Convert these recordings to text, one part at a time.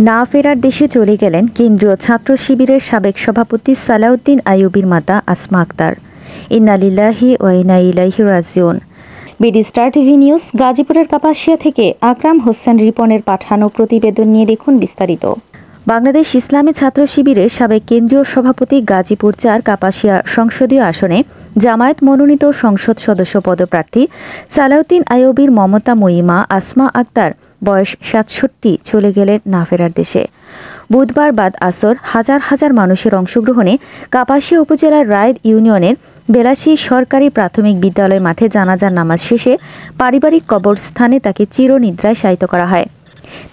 না ফেরার দেশে চলে গেলেন কেন্দ্রীয় ছাত্র শিবিরের সাবেক সভাপতি সালাউদ্দিন আইয়ুবীর মাতা আসমা আক্তার। ইন্না লিল্লাহি ওয়া ইন্না ইলাইহি রাজিউন। বিডি স্টার টিভি নিউজ গাজীপুরের কাপাসিয়া থেকে আকরাম হোসেন রিপনের পাঠানো প্রতিবেদন নিয়ে দেখুন বিস্তারিত। বাংলাদেশ ইসলামী ছাত্র শিবিরের সাবেক কেন্দ্রীয় সভাপতি গাজীপুর ৪ কাপাসিয়া সংসদীয় আসনে জামায়াত মনোনীত সংসদ সদস্য পদপ্রার্থী সালাউদ্দিন আইয়ুবীর মমতাময়ী মা আসমা আক্তার বয়স ৬৭ চলে গেলেন না ফেরার দেশে। বুধবার বাদ আসর হাজার হাজার মানুষের অংশগ্রহণে কাপাসিয়া উপজেলার রায় ইউনিয়নের বেলাসী সরকারি প্রাথমিক বিদ্যালয় মাঠে জানাজার নামাজ শেষে পারিবারিক কবরস্থানে তাকে চিরনিদ্রায় শায়িত করা হয়।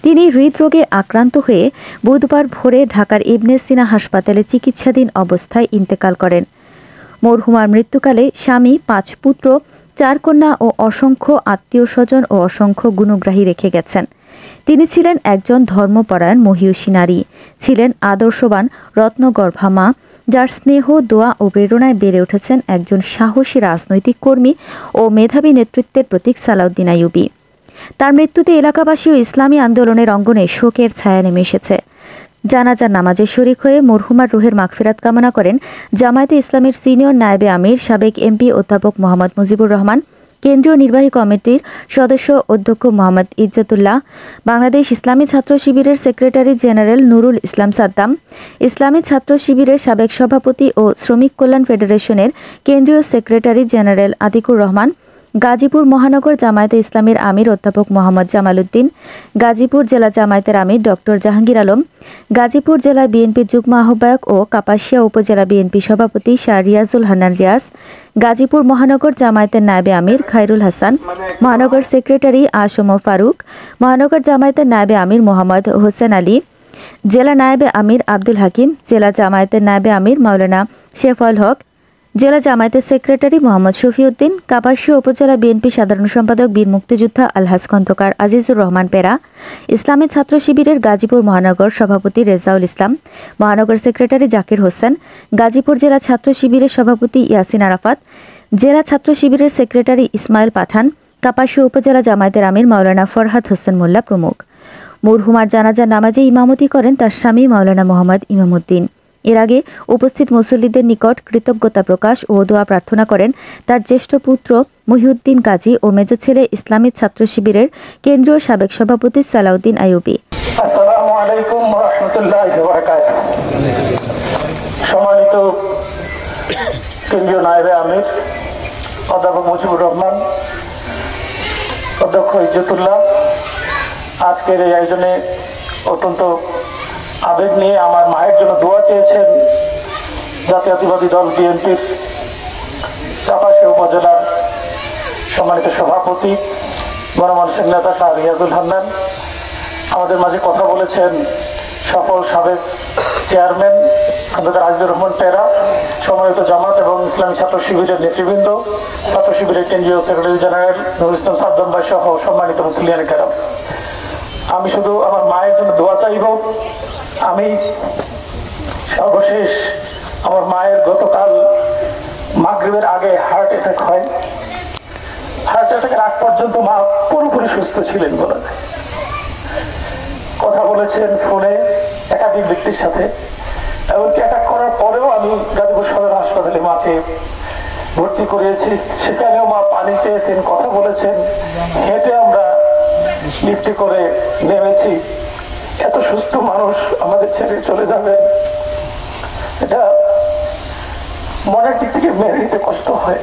তিনি হৃদরোগে আক্রান্ত হয়ে বুধবার ভোরে ঢাকার ইবনে সিনা হাসপাতালে চিকিৎসাধীন অবস্থায় ইন্তেকাল করেন। মরহুমার মৃত্যুকালে স্বামী, ৫ পুত্র, ৪ কন্যা ও অসংখ্য আত্মীয় স্বজন ও অসংখ্য গুণগ্রাহী রেখে গেছেন। তিনি ছিলেন একজন ধর্মপরায়ণ মহিয়সী নারী, ছিলেন আদর্শবান রত্নগর্ভা মা, যার স্নেহ, দোয়া ও প্রেরণায় বেড়ে উঠেছেন একজন সাহসী রাজনৈতিক কর্মী ও মেধাবী নেতৃত্বের প্রতীক সালাউদ্দিন আইয়ুবী। তার মৃত্যুতে এলাকাবাসী ও ইসলামী আন্দোলনের অঙ্গনে শোকের ছায়া নেমে এসেছে। জানাজার নামাজে শরিক হয়ে মরহুমার রুহের মাগফিরাত কামনা করেন জামায়াতে ইসলামের সিনিয়র নায়েবে আমির, সাবেক এমপি অধ্যাপক মোহাম্মদ মুজিবুর রহমান, কেন্দ্রীয় নির্বাহী কমিটির সদস্য অধ্যক্ষ মোহাম্মদ ইজ্জতুল্লাহ, বাংলাদেশ ইসলামী ছাত্র শিবিরের সেক্রেটারি জেনারেল নুরুল ইসলাম সাদ্দাম, ইসলামী ছাত্র শিবিরের সাবেক সভাপতি ও শ্রমিক কল্যাণ ফেডারেশনের কেন্দ্রীয় সেক্রেটারি জেনারেল আতিকুর রহমান, গাজীপুর মহানগর জামায়াতে ইসলামের আমির অধ্যাপক মোহাম্মদ জামাল উদ্দিন, গাজীপুর জেলা জামায়াতের আমির ডক্টর জাহাঙ্গীর আলম, গাজীপুর জেলা বিএনপির যুগ্ম আহ্বায়ক ও কাপাসিয়া উপজেলা বিএনপি সভাপতি শাহ রিয়াজুল হান্নান রিয়াজ, গাজীপুর মহানগর জামায়াতের নায়েবে আমির খায়রুল হাসান, মহানগর সেক্রেটারি আসম ফারুক, মহানগর জামায়াতের নায়েবে আমির মোহাম্মদ হোসেন আলী, জেলা নায়েবে আমির আব্দুল হাকিম, জেলা জামায়াতের নায়েবে আমির মাওলানা শেফাউল হক, জেলা জামায়াতের সেক্রেটারি মোহাম্মদ শফিউদ্দিন, কাপাসিয়া উপজেলা বিএনপি সাধারণ সম্পাদক বীর মুক্তিযোদ্ধা আলহাজ খন্দকার আজিজুর রহমান পেরা, ইসলামী ছাত্র শিবিরের গাজীপুর মহানগর সভাপতি রেজাউল ইসলাম, মহানগর সেক্রেটারি জাকির হোসেন, গাজীপুর জেলা ছাত্র শিবিরের সভাপতি ইয়াসিন আরাফাত, জেলা ছাত্র শিবিরের সেক্রেটারি ইসমাইল পাঠান, কাপাসিয়া উপজেলা জামায়াতের আমির মাওলানা ফরহাদ হোসেন মোল্লা প্রমুখ। মরহুমার জানাজার নামাজে ইমামতি করেন তার স্বামী মাওলানা মোহাম্মদ ইমামউদ্দিন। এর আগে উপস্থিত মুসল্লিদের নিকট কৃতজ্ঞতা প্রকাশ ও দোয়া প্রার্থনা করেন তার জ্যেষ্ঠ পুত্র মহিউদ্দিন কাজী ও মেজ ছেলে ইসলামী ছাত্র শিবিরের কেন্দ্রীয় সাবেক সভাপতি সালাউদ্দিন আইয়ুবী। আসসালামু আলাইকুম ওয়া রাহমাতুল্লাহি ওয়া বারাকাতুহু। সম্মানিত কেন্দ্রীয় নায়েবে আমির অধ্যাপক মুজিবুর রহমান, অধ্যক্ষ ইজ্জতুল্লাহ, আজকের এই আয়োজনে অত্যন্ত আবেগ নিয়ে আমার মায়ের জন্য দোয়া চেয়েছেন জাতীয়তাবাদী দল বিএনপির কাপাসিয়া উপজেলার সম্মানিত সভাপতি গণমানুষের নেতা শাহ রিয়াজুল হান্নান। আমাদের মাঝে কথা বলেছেন সফল সাবেক চেয়ারম্যান খন্দকার আজিজুর রহমান পেরা, সম্মানিত জামাত এবং ইসলামী ছাত্র শিবিরের নেতৃবৃন্দ, ছাত্র শিবিরের কেন্দ্রীয় সেক্রেটারি জেনারেল নুরুল ইসলাম সাদ্দাম ভাই সহ সম্মানিত মুসলিয়ান কেরাম। আমি শুধু আমার মায়ের জন্য দোয়া চাইব। আমি সর্বশেষ আমার মায়ের গতকাল মাগরিবের আগে হার্ট অ্যাটাক হয়। হার্ট অ্যাটাকের আগ পর্যন্ত মা পুরোপুরি সুস্থ ছিলেন বলে কথা বলেছেন ফোনে একাধিক ব্যক্তির সাথে। এমনকি অ্যাটাক করার পরেও আমি গাজীপুর সদর হাসপাতালে মাকে ভর্তি করিয়েছি। সেখানেও মা পানি চেয়েছেন, কথা বলেছেন, হেঁটে আমরা লিফটে করে নেমেছি। এত সুস্থ মানুষ আমাদের ছেড়ে চলে যাবেন, এটা মনের দিক থেকে মেনে নিতে কষ্ট হয়।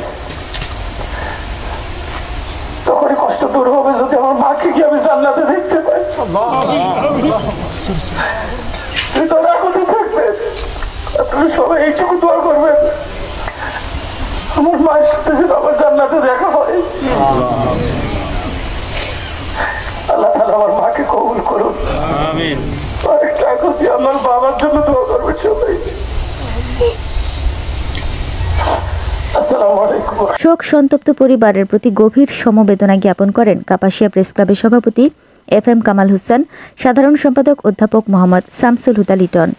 তখনই কষ্ট দূর হবে যদি আমার মাকে কি আমি জান্নাতে দেখতে পাই। ভিতরে আগুনে থাকবেন, আপনারা সবাই এইটুকু দোয়া করবেন আমার মায়ের সাথে যেন আমার জান্নাতে দেখা হয়। আল্লাহ তাআলা আমার মাকে কবুল করুন। আমিন। আরেকটা কথা, আমার বাবার জন্য দোয়া করবে সবাই। আসসালামু আলাইকুম। শোক সন্তপ্ত পরিবারের প্রতি গভীর সমবেদনা জ্ঞাপন করেন কাপাসিয়া প্রেস ক্লাবের সভাপতি FM কামাল হোসেন, সাধারণ সম্পাদক অধ্যাপক মোহাম্মদ শামসুল হুদা লিটন।